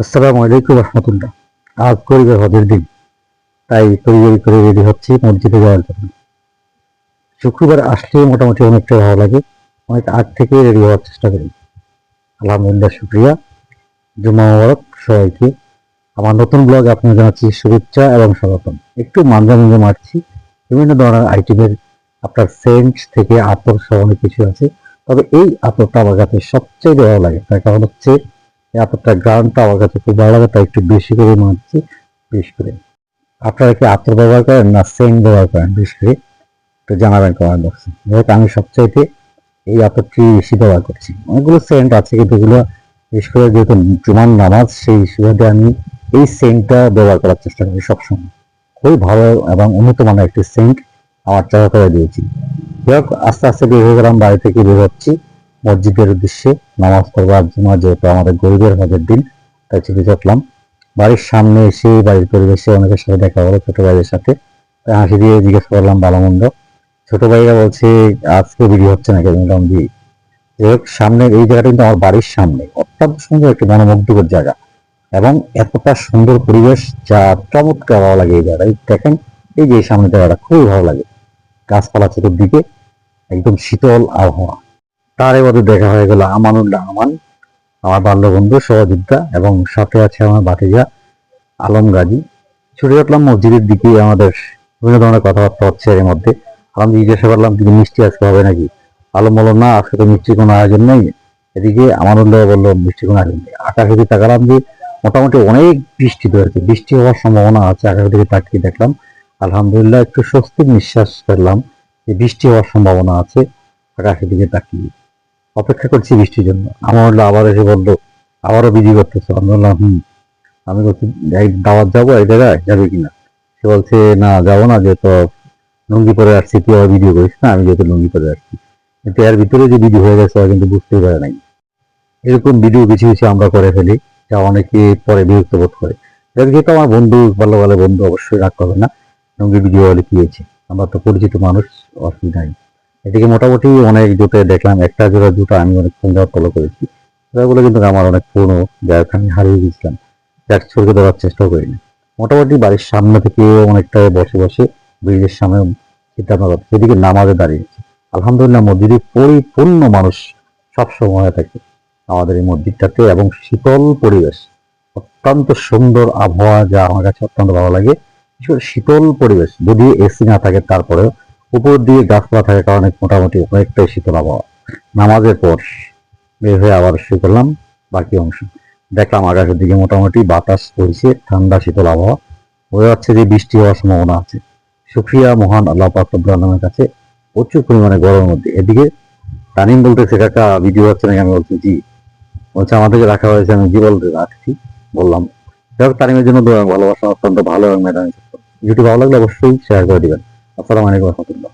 আসসালামু আলাইকুম রহমতুল্লাহ। আজ গরিবের হজের দিন, তাই তৈরি করে রেডি হচ্ছি মসজিদে যাওয়ার জন্য। শুক্রবার আসলে মোটামুটি অনেকটা ভালো লাগে, অনেক আগ থেকে রেডি হওয়ার চেষ্টা করি। আলহামদুলিল্লাহ, শুক্রিয়া। জুম্মা মোবারক সবাইকে। আমার নতুন ব্লগ আপনার জানাচ্ছি শুভেচ্ছা এবং স্বাগতম। একটু মাঞ্জা মাঞ্জা মারছি, বিভিন্ন ধরনের আইটেমের আপনার সেন্ট থেকে আতর সহ অনেক কিছু আছে। তবে এই আতরটা আমার কাছে সবচেয়ে ভালো লাগে, তার কারণ হচ্ছে এই আতরটা গ্রামটা আমার কাছে খুব ভালো লাগে, তাই একটু বেশি করে মারছি। বিশেষ করে আপনারা কি আতর ব্যবহার করেন না সেন্ট ব্যবহার করেন, বিশেষ করে একটু জানাবেন কমেন্ট বক্সে। যেহেতু আমি সবচাইতে এই আতরটি বেশি ব্যবহার করছি। অনেকগুলো সেন্ট আছে কিন্তু এগুলো বিশেষ করে যেহেতু জুমার নামাজ, সেই সুবাদে আমি এই সেন্টটা ব্যবহার করার চেষ্টা করি সবসময়। খুবই ভালো এবং উন্নত মানের একটি সেন্ট আমার চাওয়া করে দিয়েছি। যাই হোক, আস্তে আস্তে বের হয়ে গেলাম, বাড়ি থেকে বের হচ্ছি মসজিদের উদ্দেশ্যে নামাজ পড়বার জন্য। যেহেতু আমাদের গরিবের হজের দিন, তাই ছুটি চটলাম। বাড়ির সামনে এসে বাড়ির পরিবেশে অনেকের সাথে দেখা হলো, ছোট ভাইয়ের সাথে। তাই হাসি দিয়ে জিজ্ঞেস করলাম ভালো মন্দ। ছোট ভাইরা বলছে আজকে ভিডিও হচ্ছে না কেন, বললাম জি। যাই হোক, সামনের এই জায়গাটা কিন্তু আমার বাড়ির সামনে, অত্যন্ত সুন্দর একটি মনোমুগ্ধকর জায়গা এবং এতটা সুন্দর পরিবেশ যা চমৎকার ভালো লাগে। এই জায়গাটা দেখেন, এই যে সামনে জায়গাটা খুবই ভালো লাগে, গাছপালা চতুর্দিকে, একদম শীতল আবহাওয়া। তার এবারে দেখা হয়ে গেল আমানুল্লাহ আমান, আমার বাল্যবন্ধু সহযোদ্ধা, এবং সাথে আছে আমার ভাতিজা আলম গাজী। ছুটে উঠলাম মসজিদের দিকে, আমাদের বিভিন্ন ধরনের কথাবার্তা হচ্ছে এর মধ্যে। আমি জিজ্ঞাসা করলাম কিন্তু মিষ্টি আজকে হবে নাকি? আলম বলল না, আজকে তো মিষ্টির কোনো আয়োজন নেই। এদিকে আমানুল্লাহ বললো মিষ্টির কোনো আয়োজন নেই। আকাশের দিকে তাকালাম যে মোটামুটি অনেক বৃষ্টি হয়েছে, বৃষ্টি হওয়ার সম্ভাবনা আছে। আকাশের দিকে তাকিয়ে দেখলাম, আলহামদুলিল্লাহ একটু স্বস্তির নিঃশ্বাস ফেললাম যে বৃষ্টি হওয়ার সম্ভাবনা আছে। আকাশের দিকে তাকিয়ে অপেক্ষা করছি বৃষ্টির জন্য। আমানুল্লাহ আবার এসে বললো আবারও বিধি করতেছে। আমি বললাম আমি বলছি এই দাওয়াত যাবো, এই জায়গায় যাবে কিনা? সে বলছে না যাবো না, যেহেতু লুঙ্গি পরে আসছি, তুই আবার ভিডিও করিস না, আমি যেহেতু লুঙ্গি পরে আসছি। কিন্তু এর ভিতরে যে ভিডিও হয়ে গেছে ওরা কিন্তু বুঝতেই পারে নাই। এরকম ভিডিও কিছু কিছু আমরা করে ফেলি, যা অনেকে পরে বিরক্ত বোধ করে। যেহেতু আমার বন্ধু, ভালো বন্ধু, অবশ্যই রাগ করবে না। লুঙ্গি ভিডিও হলে কি হয়েছে, আমরা তো পরিচিত মানুষ, অসুবিধা নেই। এদিকে মোটামুটি অনেক জুতো দেখলাম, একটা জোড়া জুতো আমি অনেকক্ষণ যাওয়া ফলো করেছি। ওগুলো কিন্তু আমার অনেক পুরনো, যার আমি হারিয়ে গেছিলাম, যার ছড়িয়ে দেওয়ার চেষ্টাও করিনি। মোটামুটি বাড়ির সামনে থেকে অনেকটা বসে বসে ব্রিজের সামনে চিন্তা ভাবনা করছি, এদিকে নামাজে দাঁড়িয়েছি। আলহামদুলিল্লাহ, মসজিদে পরিপূর্ণ মানুষ সবসময় থাকে আমাদের এই মসজিদটাতে, এবং শীতল পরিবেশ, অত্যন্ত সুন্দর আবহাওয়া, যা আমার কাছে অত্যন্ত ভালো লাগে। শীতল পরিবেশ, যদি এসি না থাকে তারপরেও উপর দিয়ে গাছপালা থাকার কারণে মোটামুটি অনেকটাই শীতল আবহাওয়া। নামাজের পর বের হয়ে আবার শুরু করলাম বাকি অংশ। দেখলাম আকাশের দিকে মোটামুটি বাতাস বইছে, ঠান্ডা শীতল আবহাওয়া। বোঝা যাচ্ছে যে বৃষ্টি হওয়ার সম্ভাবনা আছে। শুকরিয়া মহান আল্লাহ পাক রব্বুল আলামিনের কাছে, প্রচুর পরিমাণে গরমের মধ্যে। এদিকে তানিম বলতেছে কাকা ভিডিও হচ্ছে নাকি? আমি বলছি জি। বলছে আমাদেরকে রাখা হয়েছে, আমি জি বলতে রাখছি বললাম। যাই হোক, তানিমের জন্য ভালোবাসা অত্যন্ত ভালো এবং মেধাবী। ভিডিওটি ভালো লাগলে অবশ্যই শেয়ার করে দিবেন। আসসালামু আলাইকুম রহমতুল্লাহ।